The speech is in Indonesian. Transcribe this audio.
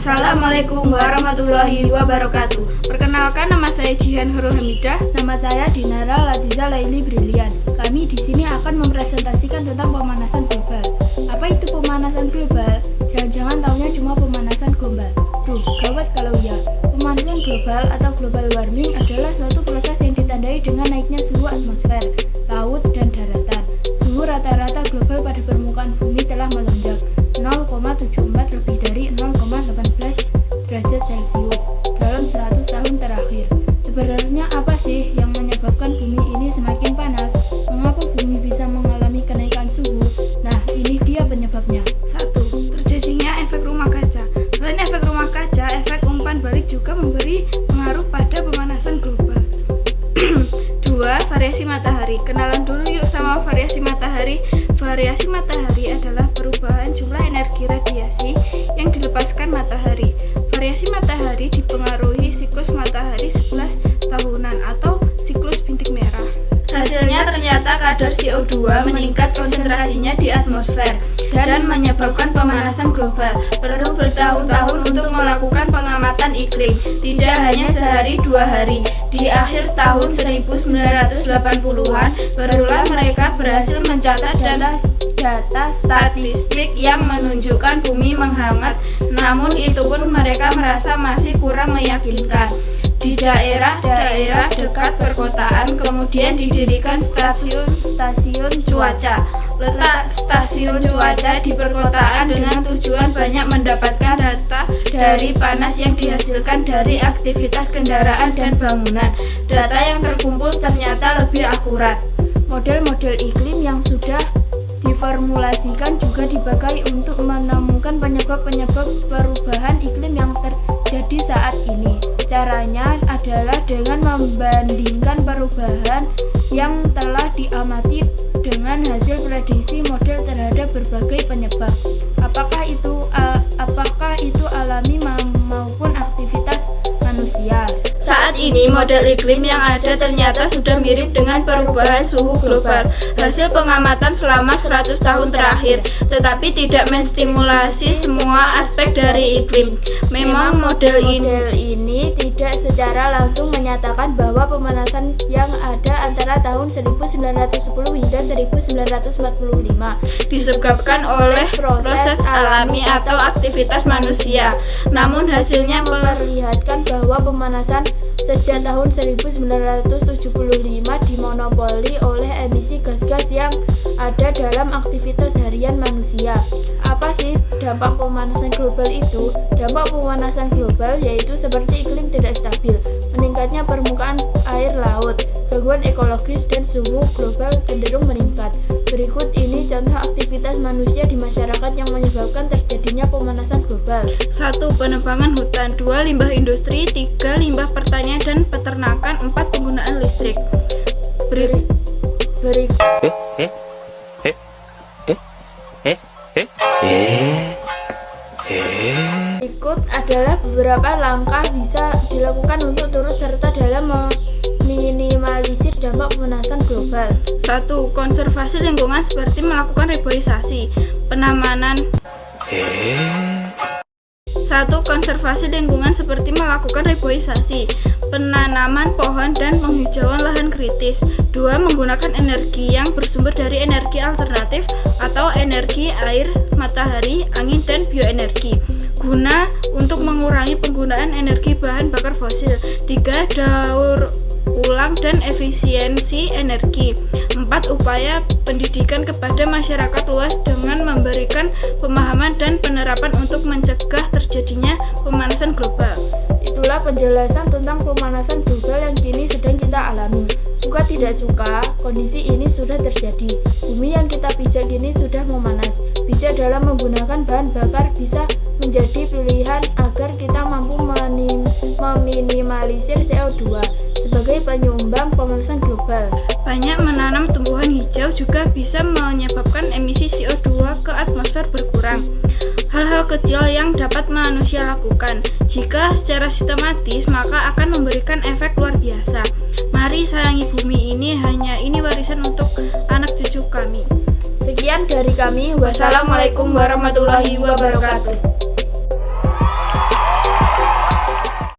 Assalamualaikum warahmatullahi wabarakatuh. Perkenalkan, nama saya Jihan Hurul Hamidah. Nama saya Dinara Latiza Laili Brilian. Kami di sini akan mempresentasikan tentang pemanasan global. Apa itu pemanasan global? Jangan-jangan taunya cuma pemanasan global. Duh, gawat kalau ya. Pemanasan global atau global warming adalah suatu proses yang ditandai dengan naiknya suhu atmosfer, laut, dan daratan. Suhu rata-rata global pada permukaan bumi telah melonjak 0,74 lebih dari 0,18 derajat Celcius dalam 100 tahun terakhir. Sebenarnya apa sih yang menyebabkan bumi ini semakin panas? Mengapa bumi bisa mengalami kenaikan suhu? Nah, ini dia penyebabnya. 1. Terjadinya efek rumah kaca. Selain efek rumah kaca, efek umpan balik juga memberi pengaruh pada pemanasan global. 2. Variasi matahari. Kenalan dulu yuk sama variasi matahari. Variasi matahari adalah perubahan jumlah energi radiasi yang dilepaskan matahari. Variasi matahari dipengaruhi siklus matahari 11 tahunan atau siklus bintik merah. Hasilnya ternyata kadar CO2 meningkat konsentrasinya di atmosfer dan menyebabkan pemanasan global. Perlu bertahun-tahun untuk melakukan pengamatan iklim, tidak hanya sehari dua hari. Di akhir tahun 1980-an, barulah mereka berhasil mencatat data statistik yang menunjukkan bumi menghangat, namun itu pun mereka merasa masih kurang meyakinkan. Di daerah-daerah dekat perkotaan kemudian didirikan stasiun cuaca. Letak stasiun cuaca di perkotaan dengan tujuan banyak mendapatkan data dari panas yang dihasilkan dari aktivitas kendaraan dan bangunan. Data yang terkumpul ternyata lebih akurat. Model-model iklim yang sudah diformulasikan juga dipakai untuk menemukan penyebab-penyebab perubahan iklim yang terjadi saat ini. Caranya adalah dengan membandingkan perubahan yang telah diamati dengan hasil prediksi model terhadap berbagai penyebab. Apakah itu alami maupun aktivitas manusia. Saat ini model iklim yang ada ternyata sudah mirip dengan perubahan suhu global. Hasil pengamatan selama 100 tahun terakhir, tetapi tidak menstimulasi semua aspek dari iklim. Memang model ini tidak secara langsung menyatakan bahwa pemanasan yang ada antara tahun 1910 hingga 1945 disebabkan oleh proses alami atau aktivitas manusia. Namun hasilnya memperlihatkan bahwa pemanasan sejak tahun 1975 dimonopoli oleh emisi gas-gas yang ada dalam aktivitas harian manusia. Apa sih dampak pemanasan global itu? Dampak pemanasan global yaitu seperti iklim tidak stabil, meningkatnya permukaan air laut, gangguan ekologis, dan suhu global cenderung meningkat. Berikut ini contoh aktivitas manusia di masyarakat yang menyebabkan terjadinya pemanasan global. 1. Penebangan hutan. 2. Limbah industri. 3. Limbah pertanian dan peternakan. 4. Penggunaan listrik. Berikut adalah beberapa langkah bisa dilakukan untuk turut serta dalam meminimalisir dampak pemanasan global. 1. Konservasi lingkungan seperti melakukan reboisasi, penanaman. 1. Konservasi lingkungan seperti melakukan reboisasi, penanaman pohon dan penghijauan lahan kritis. 2. Menggunakan energi yang bersumber dari energi alternatif atau energi air, matahari, angin, dan bioenergi, guna untuk mengurangi penggunaan energi bahan bakar fosil. 3. Daur ulang dan efisiensi energi. 4. Upaya pendidikan kepada masyarakat luas dengan memberikan pemahaman dan penerapan untuk mencegah terjadinya pemanasan global. Itulah penjelasan tentang pemanasan global yang kini sedang kita alami. Suka tidak suka, kondisi ini sudah terjadi. Bumi yang kita pijak kini sudah memanas. Bijak dalam menggunakan bahan bakar bisa menjadi pilihan agar kita mampu meminimalisir CO2 sebagai penyumbang pemanasan global. Banyak menanam tumbuhan hijau juga bisa menyebabkan emisi CO2 ke atmosfer berkurang. Hal-hal kecil yang dapat manusia lakukan jika secara sistematis maka akan memberikan efek luar biasa. Mari sayangi bumi ini, hanya ini warisan untuk anak cucu kami. Sekian dari kami. Wassalamualaikum warahmatullahi wabarakatuh.